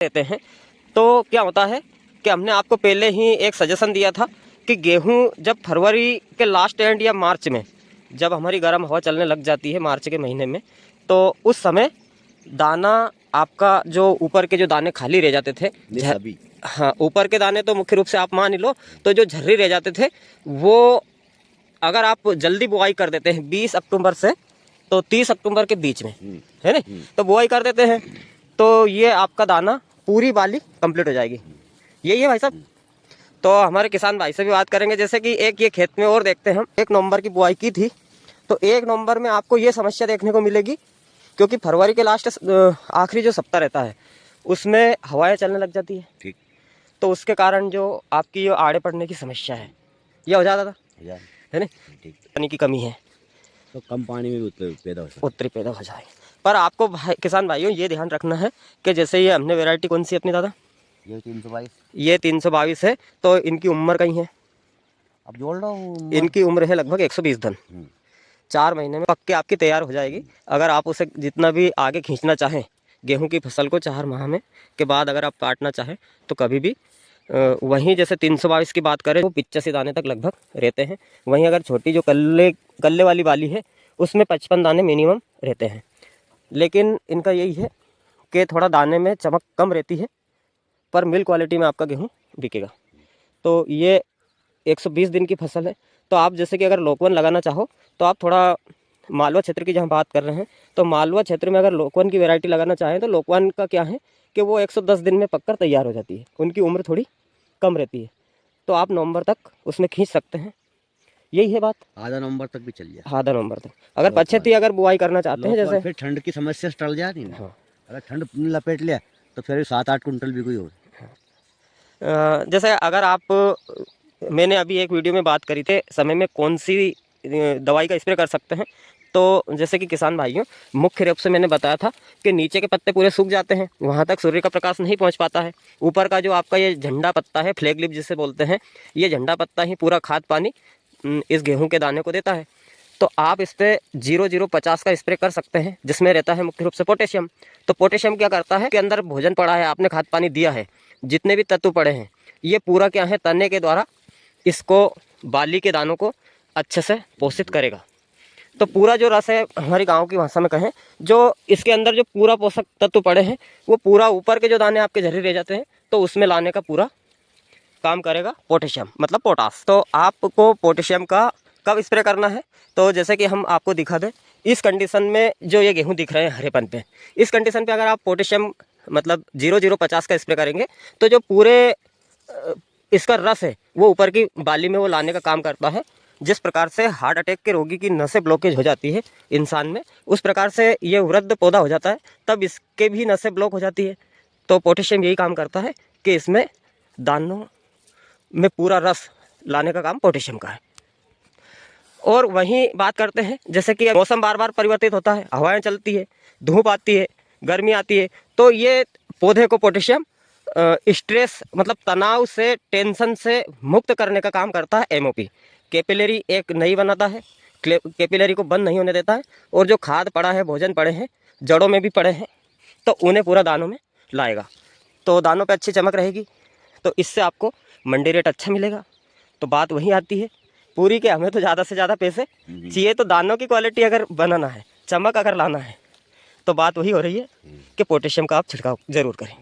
देते हैं। तो क्या होता है कि हमने आपको पहले ही एक सजेशन दिया था कि गेहूं जब फरवरी के लास्ट एंड या मार्च में, जब हमारी गर्म हवा चलने लग जाती है मार्च के महीने में, तो उस समय दाना आपका जो ऊपर के जो दाने खाली रह जाते थे, हाँ ऊपर के दाने तो मुख्य रूप से आप मान ही लो, तो जो झर्री रह जाते थे वो अगर आप जल्दी बुआई कर देते हैं 20 अक्टूबर से तो 30 अक्टूबर के बीच में, है ना, तो बुआई कर देते हैं तो ये आपका दाना पूरी बाली कंप्लीट हो जाएगी। यही है भाई साहब। तो हमारे किसान भाई से भी बात करेंगे, जैसे कि एक ये खेत में और देखते हैं हम 1 नवंबर की बुआई की थी, तो 1 नवंबर में आपको ये समस्या देखने को मिलेगी, क्योंकि फरवरी के लास्ट आखिरी जो सप्ताह रहता है उसमें हवाएं चलने लग जाती है, ठीक, तो उसके कारण जो आपकी जो आड़े पड़ने की समस्या है यह हो जाता था, है ना, पानी की कमी है तो कम पानी में भी उत्तरी पैदा हो जाए। पर आपको किसान भाइयों ये ध्यान रखना है कि जैसे ये हमने वैरायटी कौन सी अपनी दादा, ये 322 है, तो इनकी उम्र कहीं है, अब जोड़ लो, इनकी उम्र है लगभग 120 दिन। 4 महीने में पक्के आपकी तैयार हो जाएगी। अगर आप उसे जितना भी आगे खींचना चाहें गेहूं की फसल को 4 माह में के बाद अगर आप काटना चाहें तो कभी भी वहीं जैसे 322 की बात करें तो 85 दाने तक लगभग रहते हैं। वहीं अगर छोटी जो कल्ले वाली बाली है उसमें 55 दाने मिनिमम रहते हैं। लेकिन इनका यही है कि थोड़ा दाने में चमक कम रहती है, पर मिल क्वालिटी में आपका गेहूँ बिकेगा। तो ये 120 दिन की फसल है। तो आप जैसे कि अगर लोकवन लगाना चाहो तो आप थोड़ा मालवा क्षेत्र की जहाँ बात कर रहे हैं, तो मालवा क्षेत्र में अगर लोकवन की वैरायटी लगाना चाहें तो लोकवन का क्या है कि वो 110 दिन में पककर तैयार हो जाती है, उनकी उम्र थोड़ी कम रहती है, तो आप नवंबर तक उसमें खींच सकते हैं। यही है बात। आधा नवंबर तक भी चल जाए, आधा नवंबर तक अगर पछेती अगर बुआई करना चाहते हैं, जैसे फिर ठंड की समस्या से टल जाती है। हाँ, अगर ठंड लपेट लिया तो फिर 7-8 कुंटल भी कोई हो। जैसे अगर आप, मैंने अभी एक वीडियो में बात करी थी समय में कौन सी दवाई का स्प्रे कर सकते हैं, तो जैसे कि किसान भाइयों मुख्य रूप से मैंने बताया था कि नीचे के पत्ते पूरे सूख जाते हैं, वहाँ तक सूर्य का प्रकाश नहीं पहुँच पाता है। ऊपर का जो आपका ये झंडा पत्ता है, फ्लैग लिप जिसे बोलते हैं, ये झंडा पत्ता ही पूरा खाद पानी इस गेहूं के दाने को देता है। तो आप इस पर 0050 का स्प्रे कर सकते हैं, जिसमें रहता है मुख्य रूप से पोटेशियम। तो पोटेशियम क्या करता है कि अंदर भोजन पड़ा है, आपने खाद पानी दिया है, जितने भी तत्व पड़े हैं ये पूरा क्या है तने के द्वारा इसको बाली के दानों को अच्छे से पोषित करेगा। तो पूरा जो रस है हमारी गांव की भाषा में कहें, जो इसके अंदर जो पूरा पोषक तत्व पड़े हैं वो पूरा ऊपर के जो दाने आपके झर्रे रह जाते हैं तो उसमें लाने का पूरा काम करेगा पोटेशियम, मतलब पोटास। तो आपको पोटेशियम का कब स्प्रे करना है, तो जैसे कि हम आपको दिखा दें, इस कंडीशन में जो ये गेहूं दिख रहे हैं हरेपन पे, इस कंडीशन पे अगर आप पोटेशियम मतलब 0050 का स्प्रे करेंगे तो जो पूरे इसका रस है वो ऊपर की बाली में वो लाने का काम करता है। जिस प्रकार से हार्ट अटैक के रोगी की नसें ब्लॉकेज हो जाती है इंसान में, उस प्रकार से ये वृद्ध पौधा हो जाता है, तब इसके भी नसें ब्लॉक हो जाती है। तो पोटेशियम यही काम करता है कि इसमें दानों में पूरा रस लाने का काम पोटेशियम का है। और वहीं बात करते हैं जैसे कि मौसम बार बार परिवर्तित होता है, हवाएं चलती है, धूप आती है, गर्मी आती है, तो ये पौधे को पोटेशियम स्ट्रेस मतलब तनाव से, टेंशन से मुक्त करने का काम करता है। एमओपी कैपिलरी एक नई बनाता है, कैपिलरी को बंद नहीं होने देता है, और जो खाद पड़ा है, भोजन पड़े हैं, जड़ों में भी पड़े हैं, तो उन्हें पूरा दानों में लाएगा। तो दानों पे अच्छी चमक रहेगी, तो इससे आपको मंडी रेट अच्छा मिलेगा। तो बात वही आती है पूरी कि हमें तो ज़्यादा से ज़्यादा पैसे चाहिए, तो दानों की क्वालिटी अगर बनाना है, चमक अगर लाना है, तो बात वही हो रही है कि पोटेशियम का आप छिड़काव ज़रूर करें।